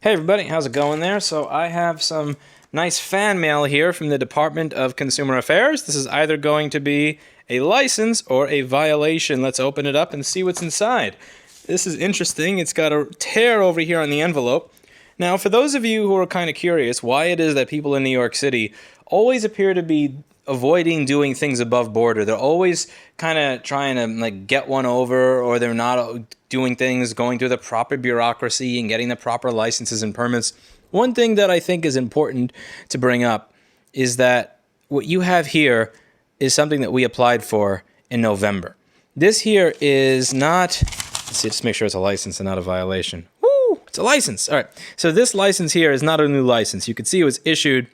Hey everybody, how's it going there? So I have some nice fan mail here from the Department of Consumer Affairs. This is either going to be a license or a violation. Let's open it up and see what's inside. This is interesting. It's got a tear over here on the envelope. Now, for those of you who are kind of curious why it is that people in New York City always appear to be avoiding doing things above border. They're always kind of trying to get one over, or they're not doing things, going through the proper bureaucracy and getting the proper licenses and permits. One thing that I think is important to bring up is that what you have here is something that we applied for in November. This here is not, let's see, just make sure it's a license and not a violation. Woo, it's a license. All right, so this license here is not a new license. You can see it was issued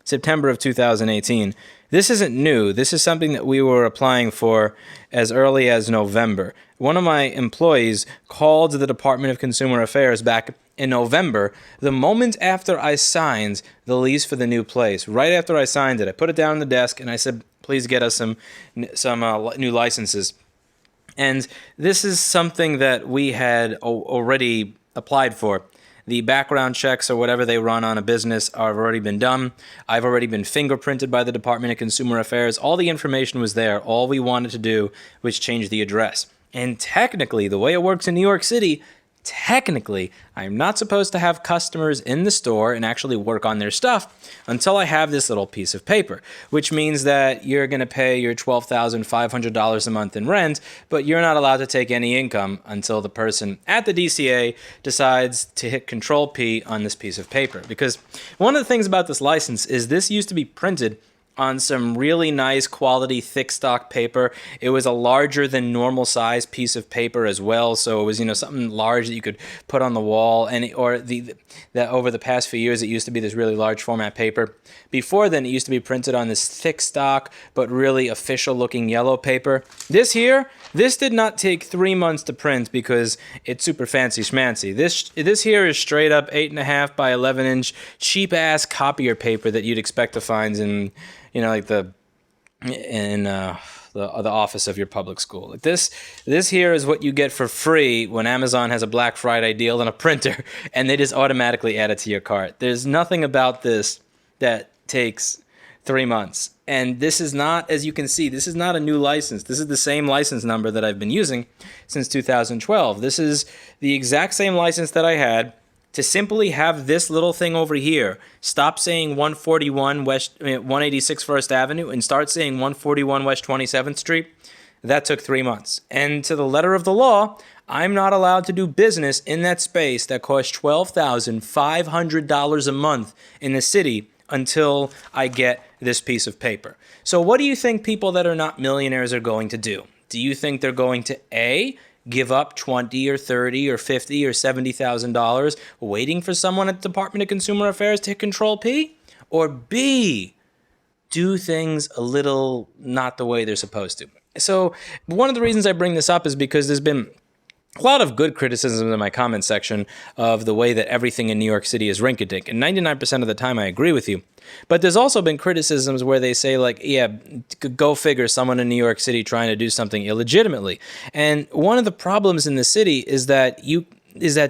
September of 2018. This isn't new. This is something that we were applying for as early as November. One of my employees called the Department of Consumer Affairs back in November, the moment after I signed the lease for the new place. Right after I signed it, I put it down on the desk and I said, please get us some new licenses. And this is something that we had already applied for. The background checks or whatever they run on a business have already been done. I've already been fingerprinted by the Department of Consumer Affairs. All the information was there. All we wanted to do was change the address. And technically, the way it works in New York City, technically, I'm not supposed to have customers in the store and actually work on their stuff until I have this little piece of paper, which means that you're going to pay your $12,500 a month in rent, but you're not allowed to take any income until the person at the DCA decides to hit Control P on this piece of paper. Because one of the things about this license is this used to be printed on some really nice quality thick stock paper. It was a larger than normal size piece of paper as well, so it was something large that you could put on the wall. And that over the past few years it used to be this really large format paper. Before then it used to be printed on this thick stock but really official looking yellow paper. This did not take 3 months to print because it's super fancy schmancy. This here is straight up 8.5 by 11 inch cheap ass copier paper that you'd expect to find in the office of your public school. Like this here is what you get for free when Amazon has a Black Friday deal on a printer, and they just automatically add it to your cart. There's nothing about this that takes 3 months. And this is not, as you can see, this is not a new license. This is the same license number that I've been using since 2012. This is the exact same license that I had. To simply have this little thing over here stop saying 141 West 186 First Avenue and start saying 141 West 27th Street, that took 3 months. And to the letter of the law, I'm not allowed to do business in that space that costs $12,500 a month in the city until I get this piece of paper. So what do you think people that are not millionaires are going to do? Do you think they're going to A, give up $20 or $30 or $50 or $70,000 waiting for someone at the Department of Consumer Affairs to hit Control P? Or B, do things a little not the way they're supposed to? So one of the reasons I bring this up is because there's been a lot of good criticism in my comment section of the way that everything in New York City is rink-a-dink. And 99% of the time I agree with you. But there's also been criticisms where they say go figure, someone in New York City trying to do something illegitimately. And one of the problems in the city is that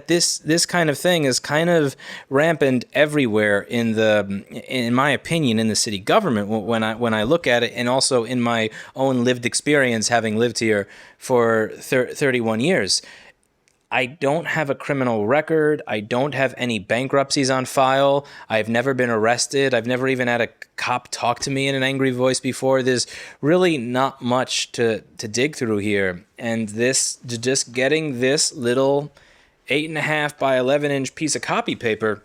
this kind of thing is kind of rampant everywhere in my opinion, in the city government when I look at it, and also in my own lived experience having lived here for 31 years. I don't have a criminal record. I don't have any bankruptcies on file. I've never been arrested. I've never even had a cop talk to me in an angry voice before. There's really not much to dig through here. And just getting this little 8.5 by 11 inch piece of copy paper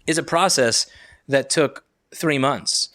is a process that took 3 months.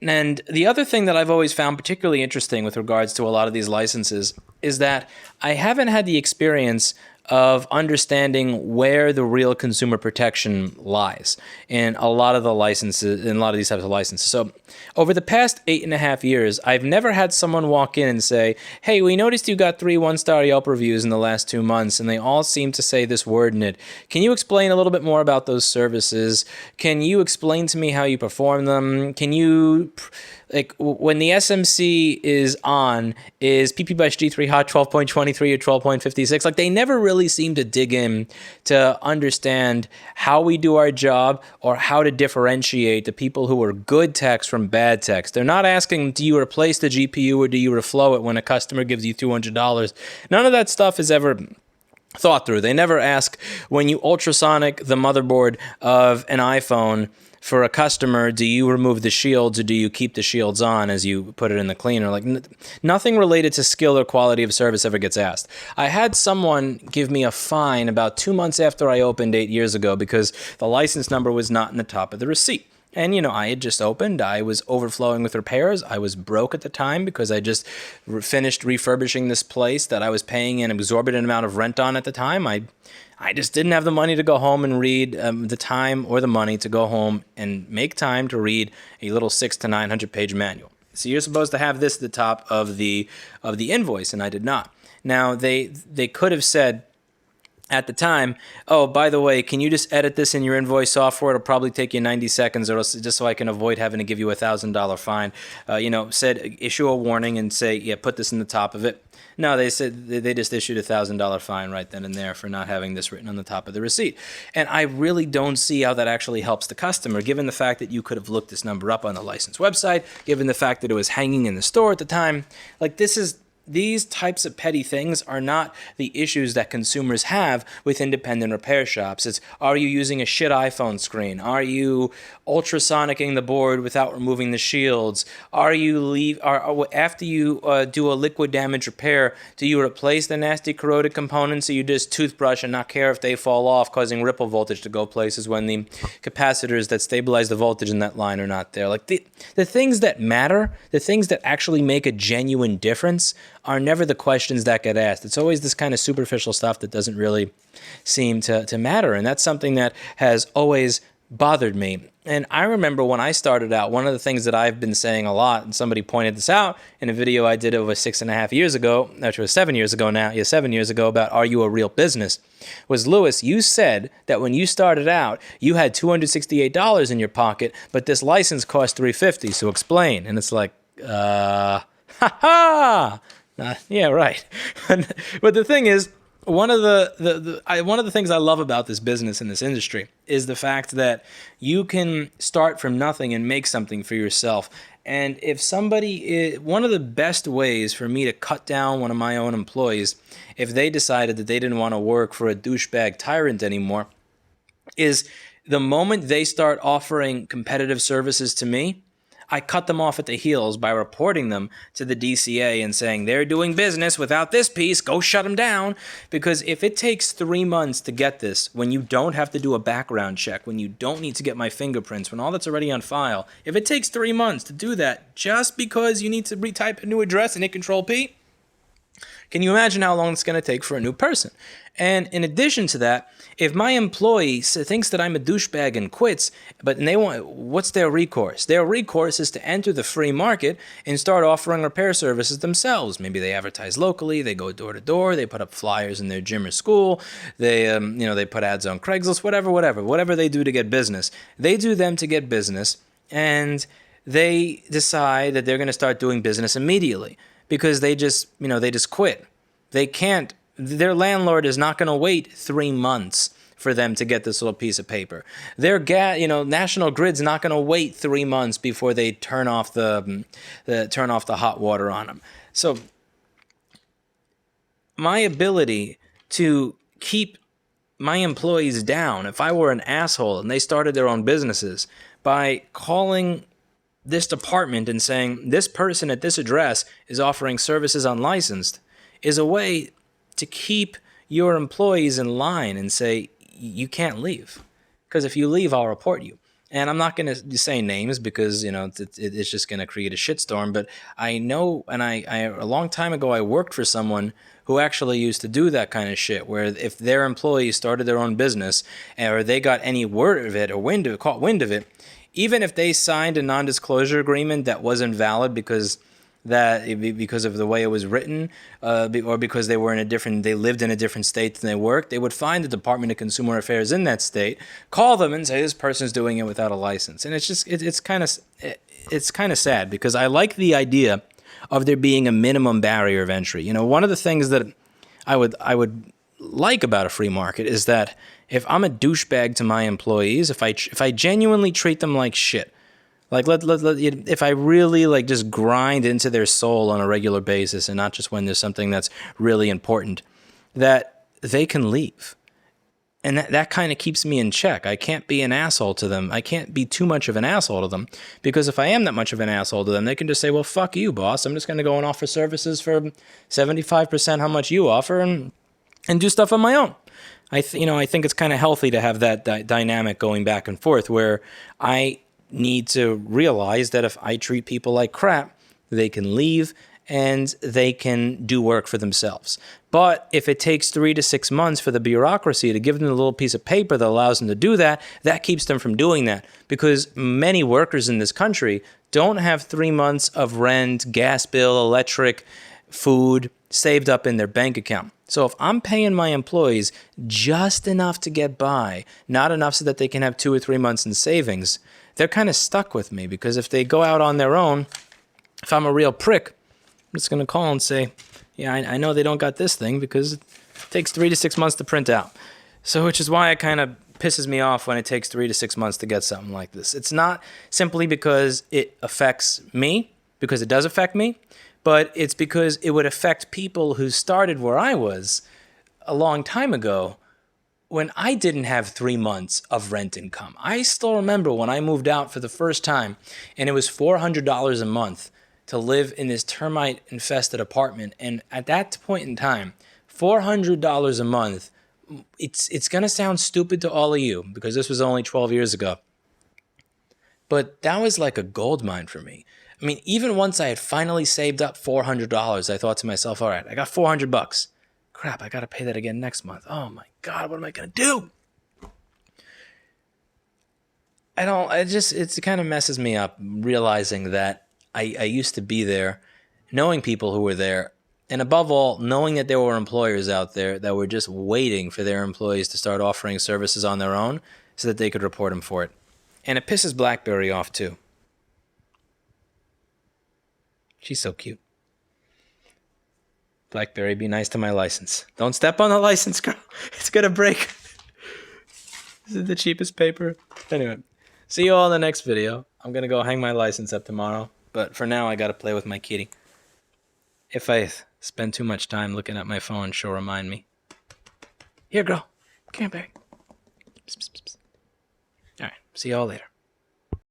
And the other thing that I've always found particularly interesting with regards to a lot of these licenses is that I haven't had the experience of understanding where the real consumer protection lies in a lot of the licenses, in a lot of these types of licenses. So over the past 8.5 years, I've never had someone walk in and say, hey, we noticed you got 3 one-star Yelp reviews in the last 2 months, and they all seem to say this word in it. Can you explain a little bit more about those services? Can you explain to me how you perform them? Can you, when the SMC is on, is PP by G3 hot 12.23 or 12.56? They never really really seem to dig in to understand how we do our job or how to differentiate the people who are good techs from bad techs. They're not asking, do you replace the GPU or do you reflow it when a customer gives you $200? None of that stuff is ever thought through. They never ask, when you ultrasonic the motherboard of an iPhone for a customer, do you remove the shields or do you keep the shields on as you put it in the cleaner? Like nothing related to skill or quality of service ever gets asked. I had someone give me a fine about 2 months after I opened 8 years ago because the license number was not in the top of the receipt. And, I had just opened. I was overflowing with repairs. I was broke at the time because I just finished refurbishing this place that I was paying an exorbitant amount of rent on at the time. I just didn't have the money to go home and read the time or the money to go home and make time to read a little 600 to 900 page manual. So you're supposed to have this at the top of the invoice, and I did not. Now, they could have said, at the time, oh, by the way, can you just edit this in your invoice software? It'll probably take you 90 seconds or else, just so I can avoid having to give you a $1,000 fine. Said issue a warning and say, yeah, put this in the top of it. No, they said they just issued a $1,000 fine right then and there for not having this written on the top of the receipt. And I really don't see how that actually helps the customer, given the fact that you could have looked this number up on the license website, given the fact that it was hanging in the store at the time. Like, these types of petty things are not the issues that consumers have with independent repair shops. It's, are you using a shit iPhone screen? Are you ultrasonicking the board without removing the shields? After you do a liquid damage repair, do you replace the nasty corroded components, or you just toothbrush and not care if they fall off, causing ripple voltage to go places when the capacitors that stabilize the voltage in that line are not there? Like the things that matter, the things that actually make a genuine difference are never the questions that get asked. It's always this kind of superficial stuff that doesn't really seem to matter. And that's something that has always bothered me. And I remember when I started out, one of the things that I've been saying a lot, and somebody pointed this out in a video I did over 6.5 years ago, actually 7 years ago now, 7 years ago, about Are You a Real Business? Was, Lewis, you said that when you started out, you had $268 in your pocket, but this license cost $350, so explain. And it's like, ha ha! Yeah, right. But the thing is, one of the things I love about this business and this industry is the fact that you can start from nothing and make something for yourself. And if one of the best ways for me to cut down one of my own employees, if they decided that they didn't want to work for a douchebag tyrant anymore, is the moment they start offering competitive services to me, I cut them off at the heels by reporting them to the DCA and saying, they're doing business without this piece, go shut them down. Because if it takes 3 months to get this, when you don't have to do a background check, when you don't need to get my fingerprints, when all that's already on file, if it takes 3 months to do that just because you need to retype a new address and hit Control-P, can you imagine how long it's going to take for a new person? And in addition to that, if my employee thinks that I'm a douchebag and quits, what's their recourse? Their recourse is to enter the free market and start offering repair services themselves. Maybe they advertise locally, they go door to door, they put up flyers in their gym or school, they put ads on Craigslist, whatever they do to get business. They do them to get business, and they decide that they're going to start doing business immediately because they just quit. They can't. Their landlord is not going to wait 3 months for them to get this little piece of paper. Their National Grid's not going to wait 3 months before they turn off the hot water on them. So my ability to keep my employees down, if I were an asshole and they started their own businesses, by calling this department and saying this person at this address is offering services unlicensed, is a way to keep your employees in line and say, you can't leave. Because if you leave, I'll report you. And I'm not going to say names because, it's just going to create a shitstorm. But I know, and I a long time ago, I worked for someone who actually used to do that kind of shit, where if their employees started their own business or they got any word of it or caught wind of it, even if they signed a non-disclosure agreement that wasn't valid because of the way it was written, or because they lived in a different state than they worked, they would find the Department of Consumer Affairs in that state, call them and say this person's doing it without a license. And it's kind of sad because I like the idea of there being a minimum barrier of entry. One of the things that I would like about a free market is that if I'm a douchebag to my employees, if I genuinely treat them like shit, like if I really like just grind into their soul on a regular basis and not just when there's something that's really important, that they can leave. And that kind of keeps me in check. I can't be an asshole to them. I can't be too much of an asshole to them, because if I am that much of an asshole to them, they can just say, well, fuck you, boss. I'm just going to go and offer services for 75% how much you offer and do stuff on my own. I think it's kind of healthy to have that dynamic going back and forth, where I need to realize that if I treat people like crap, they can leave and they can do work for themselves. But if it takes 3 to 6 months for the bureaucracy to give them a little piece of paper that allows them to do that, that keeps them from doing that, because many workers in this country don't have 3 months of rent, gas bill, electric, food saved up in their bank account. So if I'm paying my employees just enough to get by, not enough so that they can have 2 or 3 months in savings, they're kind of stuck with me, because if they go out on their own, if I'm a real prick, I'm just going to call and say, yeah, I know they don't got this thing because it takes 3 to 6 months to print out. So which is why it kind of pisses me off when it takes 3 to 6 months to get something like this. It's not simply because it affects me, because it does affect me, but it's because it would affect people who started where I was a long time ago, when I didn't have 3 months of rent income. I still remember when I moved out for the first time, and it was $400 a month to live in this termite-infested apartment. And at that point in time, $400 a month, it's going to sound stupid to all of you, because this was only 12 years ago. But that was like a gold mine for me. I mean, even once I had finally saved up $400, I thought to myself, all right, I got $400. Crap, I got to pay that again next month. Oh my God, what am I going to do? It kind of messes me up realizing that I used to be there, knowing people who were there, and above all, knowing that there were employers out there that were just waiting for their employees to start offering services on their own so that they could report them for it. And it pisses BlackBerry off too. She's so cute. BlackBerry, be nice to my license. Don't step on the license, girl. It's going to break. This is the cheapest paper. Anyway, see you all in the next video. I'm going to go hang my license up tomorrow. But for now, I got to play with my kitty. If I spend too much time looking at my phone, she'll remind me. Here, girl. Come here, baby. Psst, psst, psst. All right. See y'all later.